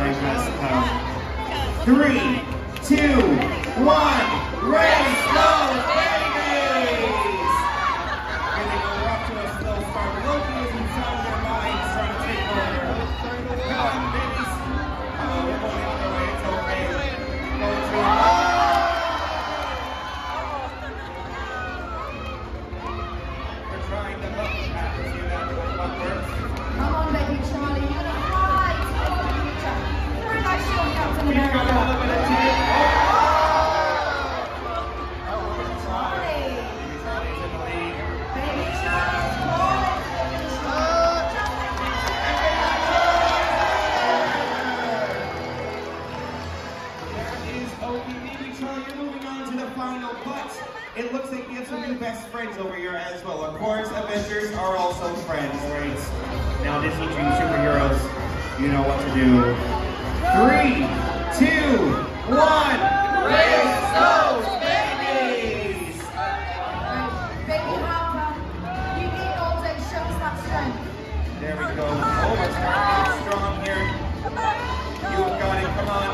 Sorry, Jessica. 3, 2, 1, race those babies! Here they go, we're up to a slow start. Loki is inside of their minds trying to take over. Come on, babies. Oh, we're going the other way, it's okay. Go to we're trying to hook the pack to see that what works. Come on, baby Charlie, you're gonna fly to the future. Very nice shot, Captain We've got a America. little bit of tip. Charlie's in the lead. Baby Charlie's calling to the finish line. There is Oki. Baby Charlie, you're moving on to the final, but it looks like we have some new best friends over here as well. Of course, Avengers are also friends, right? Now, Disney Dream Superheroes, you know what to do. 3, 2, 1, race those babies! Baby Harper, you need all day, show us that strength. There we go. Oh, it's starting to get strong here. You've got it, come on.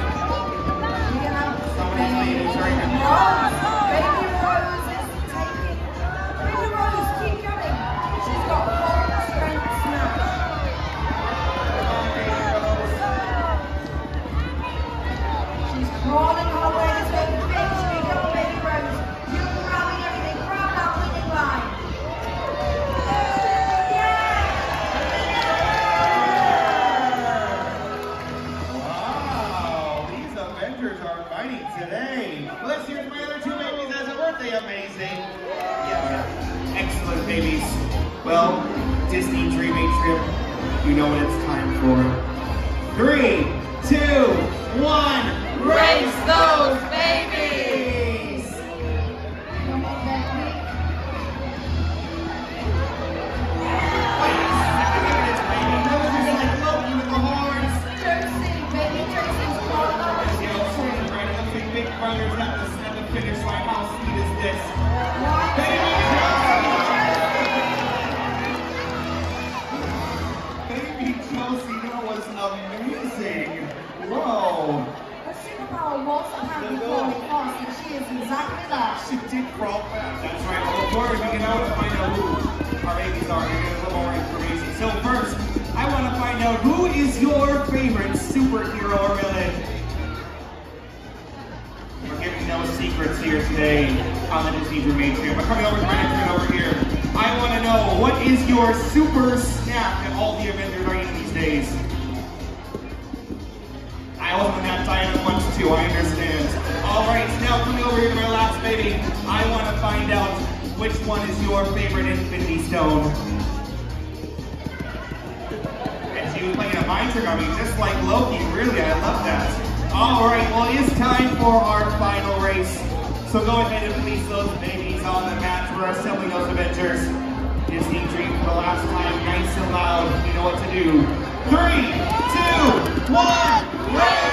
You have Some of these ladies are in Rose. Baby Rose is taking. Baby Rose, keep going. She's got full strength smash. Come on, baby Rose. She's crawling her way to the victory. Go, Baby Rose. You're grabbing everything. Grab that winning line. Wow, these Avengers are fighting today. Let's hear it to my other two babies as a birthday. Amazing. Yeah. Excellent babies. Well, Disney Dreaming Trip, you know what it's time for. 3, 2, 1, race those babies! Come on, baby. Wait a second, it's baby Rose is like Loki with the horns. Josie, baby Josie's crawling her way to victory. Big brothers at the finish line. How sweet is this? Why? Baby Josie, that was amazing. Whoa. Her superpower was apparently crawling fast, and she is exactly that. She did crawl fast. That's right. Well, before we can now find out who our babies are, we're get a little more information. So first, I want to find out who is your favorite superhero or villain? We're giving no secrets here today on the Disney Dream Trip. We're coming over to my next one over here. I want to know, what is your super snack that all the Avengers are eating these days? I wasn't that diet once too, I understand. Alright, now coming over here to my last baby, I want to find out which one is your favorite Infinity Stone. And she was playing a mind trick on me, just like Loki, really, I love that. Alright, well it is time for our final race. So go ahead and release those babies on the mat. We're assembling those Avengers. Disney Dream for the last time, nice and loud. You know what to do. 3, 2, 1, race!